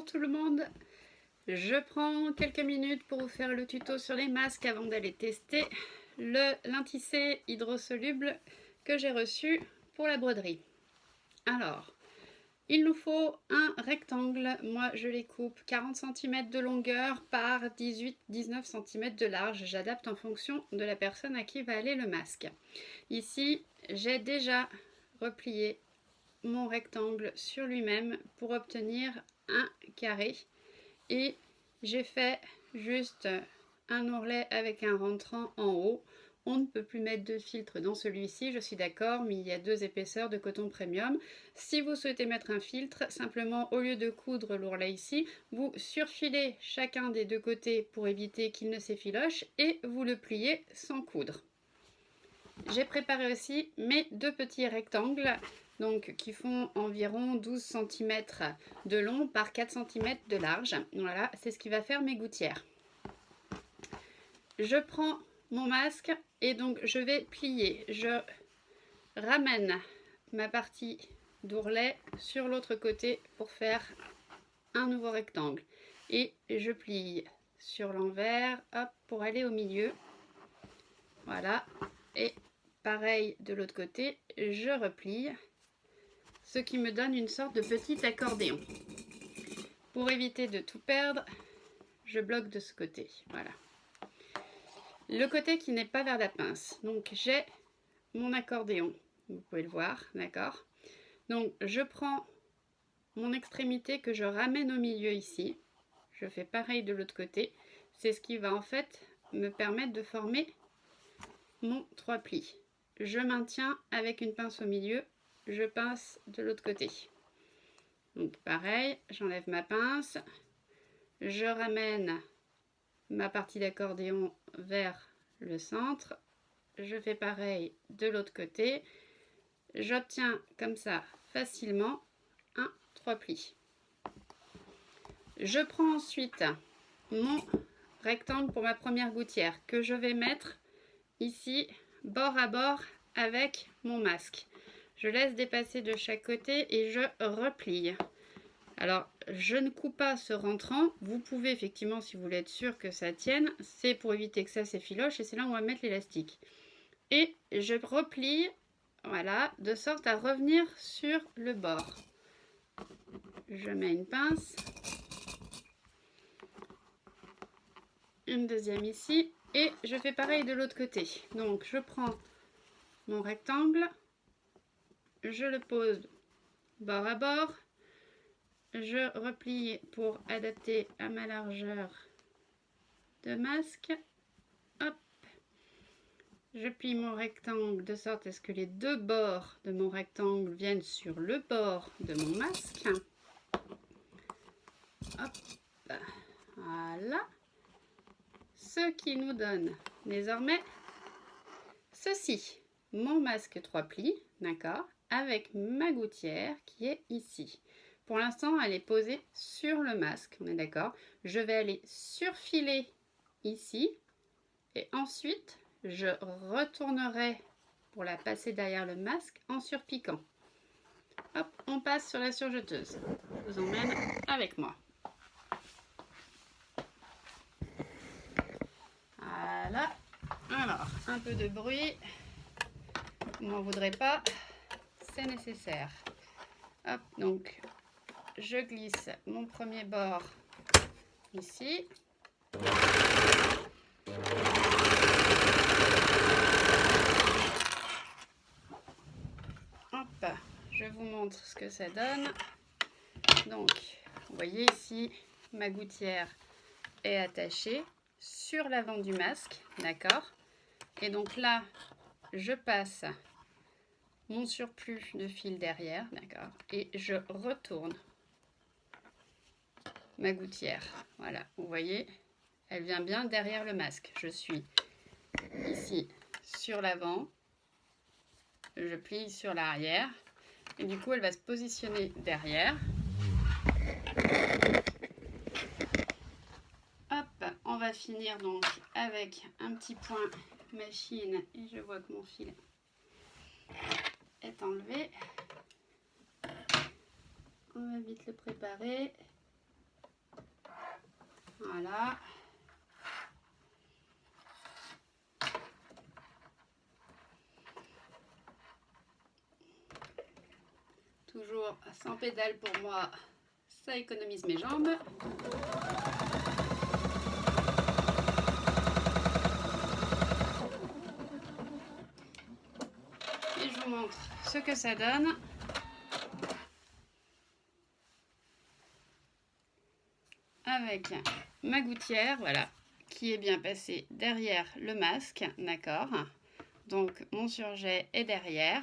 Bonjour tout le monde, je prends quelques minutes pour vous faire le tuto sur les masques avant d'aller tester le lin tissé hydrosoluble que j'ai reçu pour la broderie. Alors, il nous faut un rectangle, moi je les coupe 40 cm de longueur par 18-19 cm de large, j'adapte en fonction de la personne à qui va aller le masque. Ici, j'ai déjà replié mon rectangle sur lui-même pour obtenir un carré et j'ai fait juste un ourlet avec un rentrant en haut. On ne peut plus mettre de filtre dans celui-ci, je suis d'accord, mais il y a 2 épaisseurs de coton premium. Si vous souhaitez mettre un filtre, simplement au lieu de coudre l'ourlet ici, vous surfilez chacun des 2 côtés pour éviter qu'il ne s'effiloche et vous le pliez sans coudre. J'ai préparé aussi mes 2 petits rectangles donc, qui font environ 12 cm de long par 4 cm de large. Voilà, c'est ce qui va faire mes gouttières. Je prends mon masque et donc je vais plier. Je ramène ma partie d'ourlet sur l'autre côté pour faire un nouveau rectangle. Et je plie sur l'envers, hop, pour aller au milieu. Voilà, et pareil de l'autre côté, je replie, ce qui me donne une sorte de petit accordéon. Pour éviter de tout perdre, je bloque de ce côté, voilà. Le côté qui n'est pas vers la pince, donc j'ai mon accordéon, vous pouvez le voir, d'accord. Donc je prends mon extrémité que je ramène au milieu ici, je fais pareil de l'autre côté, c'est ce qui va en fait me permettre de former mon 3 plis. Je maintiens avec une pince au milieu, je pince de l'autre côté. Donc pareil, j'enlève ma pince, je ramène ma partie d'accordéon vers le centre, je fais pareil de l'autre côté, j'obtiens comme ça facilement un 3 plis. Je prends ensuite mon rectangle pour ma première gouttière que je vais mettre ici bord à bord avec mon masque. Je laisse dépasser de chaque côté et je replie. Alors, je ne coupe pas ce rentrant. Vous pouvez effectivement, si vous voulez être sûr que ça tienne, c'est pour éviter que ça s'effiloche et c'est là où on va mettre l'élastique. Et je replie, voilà, de sorte à revenir sur le bord. Je mets une pince, une deuxième ici et je fais pareil de l'autre côté. Donc, je prends mon rectangle, je le pose bord à bord, je replie pour adapter à ma largeur de masque, hop, je plie mon rectangle de sorte à ce que les 2 bords de mon rectangle viennent sur le bord de mon masque, hop, voilà, ce qui nous donne désormais ceci, mon masque 3 plis, d'accord, avec ma gouttière qui est ici. Pour l'instant, elle est posée sur le masque, on est d'accord. Je vais aller surfiler ici et ensuite, je retournerai pour la passer derrière le masque en surpiquant. Hop, on passe sur la surjeteuse. Je vous emmène avec moi. Voilà. Alors, un peu de bruit. Vous n'en voudrez pas, c'est nécessaire. Hop, donc je glisse mon premier bord ici. Hop, je vous montre ce que ça donne. Donc, vous voyez ici, ma gouttière est attachée sur l'avant du masque, d'accord? Et donc là, je passe mon surplus de fil derrière, d'accord? Et je retourne ma gouttière. Voilà, vous voyez, elle vient bien derrière le masque. Je suis ici sur l'avant, je plie sur l'arrière, et du coup, elle va se positionner derrière. Hop, on va finir donc avec un petit point machine, et je vois que mon fil est enlevé. On va vite le préparer. Voilà. Toujours sans pédale pour moi, ça économise mes jambes. Et je vous montre ce que ça donne. Avec ma gouttière, voilà, qui est bien passée derrière le masque, d'accord. Donc mon surjet est derrière.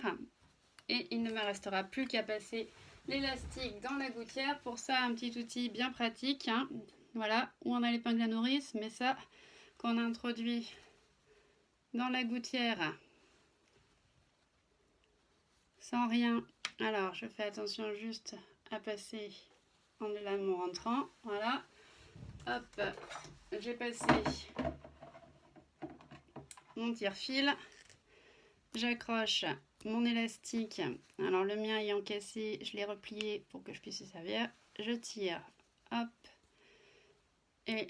Et il ne me restera plus qu'à passer l'élastique dans la gouttière. Pour ça, un petit outil bien pratique, hein. Voilà, où on a l'épingle à nourrice, mais ça, qu'on introduit dans la gouttière sans rien. Alors, je fais attention juste à passer en lame rentrant. Voilà. Hop, j'ai passé mon tire-fil. J'accroche mon élastique. Alors, le mien ayant cassé, je l'ai replié pour que je puisse y servir. Je tire, hop, et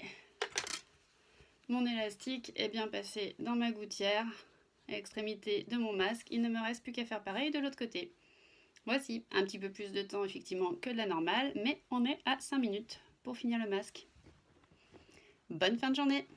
mon élastique est bien passé dans ma gouttière, à l'extrémité de mon masque. Il ne me reste plus qu'à faire pareil de l'autre côté. Voici, un petit peu plus de temps effectivement que de la normale, mais on est à 5 minutes pour finir le masque. Bonne fin de journée!